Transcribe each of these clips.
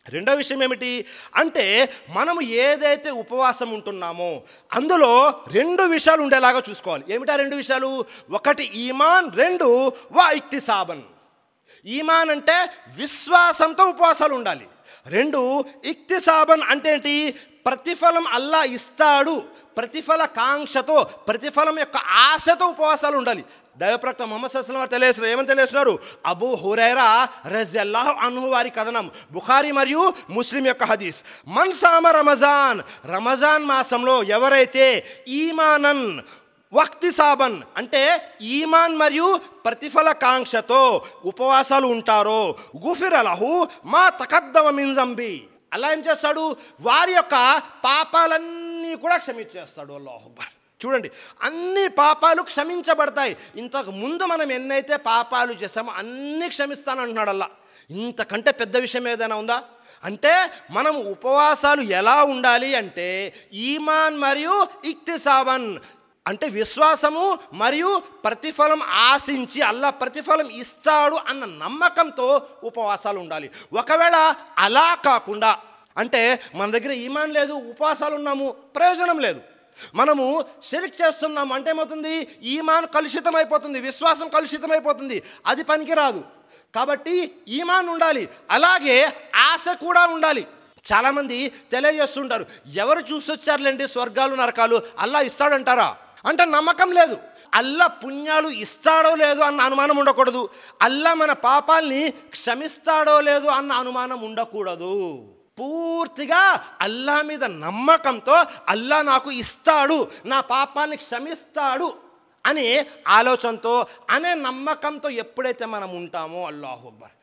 రెండో విషయం ఏమిటి అంటే మనము ఏదైతే ఉపవాసం ఉంటున్నామో అందులో రెండు విషయాలు ఉండేలాగా చూసుకోవాలి. ఏమిటా రెండు విషయాలు? ఒకటి ఈమాన్, రెండు వా ఇక్తిసాబన్. ఈమాన్ అంటే విశ్వాసంతో ఉపవాసాలు ఉండాలి. రెండు ఇక్తిసాబన్ అంటే ఏంటి? ప్రతిఫలం అల్లా ఇస్తాడు, ప్రతిఫల కాంక్షతో, ప్రతిఫలం యొక్క ఆశతో ఉపవాసాలు ఉండాలి. దైవప్రవక్త ముహమ్మద్ సల్లల్లాహు అలైహి వసల్లం తెలియజేస్తున్నారు. ఏమని తెలియజేస్తున్నారు? అబూ హురైరా రజియల్లాహు అన్హు వారి కథనం, బుఖారీ మరియు ముస్లిం యొక్క హదీస్. మన్ సామ రమజాన్, రమజాన్ మాసంలో ఎవరైతే ఈమానన్ వక్తిసాబన్ అంటే ఈమాన్ మరియు ప్రతిఫల కాంక్షతో ఉపవాసాలు ఉంటారో, గుఫిర లహు మా తకద్దమ మిన్ జంబి, అలా ఏం చేస్తాడు? వారి యొక్క పాపాలన్నీ కూడా క్షమించేస్తాడు. అల్లాహు అక్బర్. చూడండి, అన్ని పాపాలు క్షమించబడతాయి. ఇంతకు ముందు మనం ఎన్నైతే పాపాలు చేసామో అన్నీ క్షమిస్తానంటున్నాడు అల్లా. ఇంతకంటే పెద్ద విషయం ఏదైనా ఉందా? అంటే మనం ఉపవాసాలు ఎలా ఉండాలి అంటే ఈమాన్ మరియు ఇక్తిసాబన్ అంటే విశ్వాసము మరియు ప్రతిఫలం ఆశించి అల్లా ప్రతిఫలం ఇస్తాడు అన్న నమ్మకంతో ఉపవాసాలు ఉండాలి. ఒకవేళ అలా కాకుండా అంటే మన దగ్గర ఈమాన్ లేదు, ఉపవాసాలు ఉన్నాము, ప్రయోజనం లేదు. మనము షిర్క్ చేస్తున్నాము అంటే ఏమవుతుంది? ఈమాన్ కలుషితం అయిపోతుంది, విశ్వాసం కలుషితం అయిపోతుంది, అది పనికిరాదు. కాబట్టి ఈమాన్ ఉండాలి, అలాగే ఆశ కూడా ఉండాలి. చాలామంది తెలియజేస్తుంటారు, ఎవరు చూసొచ్చారులేండి స్వర్గాలు నరకాలు, అల్లా ఇస్తాడంటారా అంటే నమ్మకం లేదు. అల్లా పుణ్యాలు ఇస్తాడో లేదో అన్న అనుమానం ఉండకూడదు, అల్లా మన పాపాల్ని క్షమిస్తాడో లేదో అన్న అనుమానం ఉండకూడదు. పూర్తిగా అల్లా మీద నమ్మకంతో అల్లా నాకు ఇస్తాడు, నా పాపాన్ని క్షమిస్తాడు అనే ఆలోచనతో, అనే నమ్మకంతో ఎప్పుడైతే మనం ఉంటామో, అల్లాహు అక్బర్,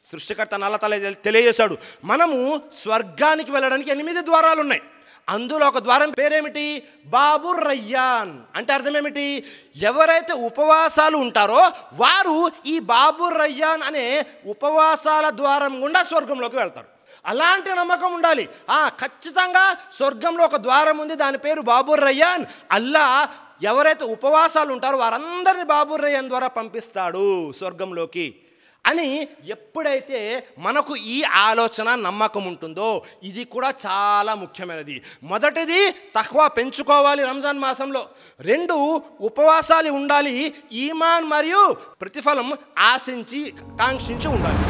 సృష్టికర్త అల్లాహ్ తఆలా తెలియజేశాడు మనము స్వర్గానికి వెళ్ళడానికి 8 ద్వారాలు ఉన్నాయి. అందులో ఒక ద్వారం పేరేమిటి? బాబుర్ రయ్యాన్. అంటే అర్థం ఏమిటి? ఎవరైతే ఉపవాసాలు ఉంటారో వారు ఈ బాబుర్ రయ్యాన్ అనే ఉపవాసాల ద్వారం గుండా స్వర్గంలోకి వెళ్తారు. అలాంటి నమ్మకం ఉండాలి. ఖచ్చితంగా స్వర్గంలో ఒక ద్వారం ఉంది, దాని పేరు బాబుర్ రయ్యాన్. అల్లా ఎవరైతే ఉపవాసాలు ఉంటారో వారందరినీ బాబుర్ రయ్యాన్ ద్వారా పంపిస్తాడు స్వర్గంలోకి అని ఎప్పుడైతే మనకు ఈ ఆలోచన నమ్మకం ఉంటుందో, ఇది కూడా చాలా ముఖ్యమైనది. మొదటిది తఖ్వా పెంచుకోవాలి రంజాన్ మాసంలో. 2 ఉపవాసాలు ఉండాలి, ఈమాన్ మరియు ప్రతిఫలం ఆశించి కాంక్షించి ఉండాలి.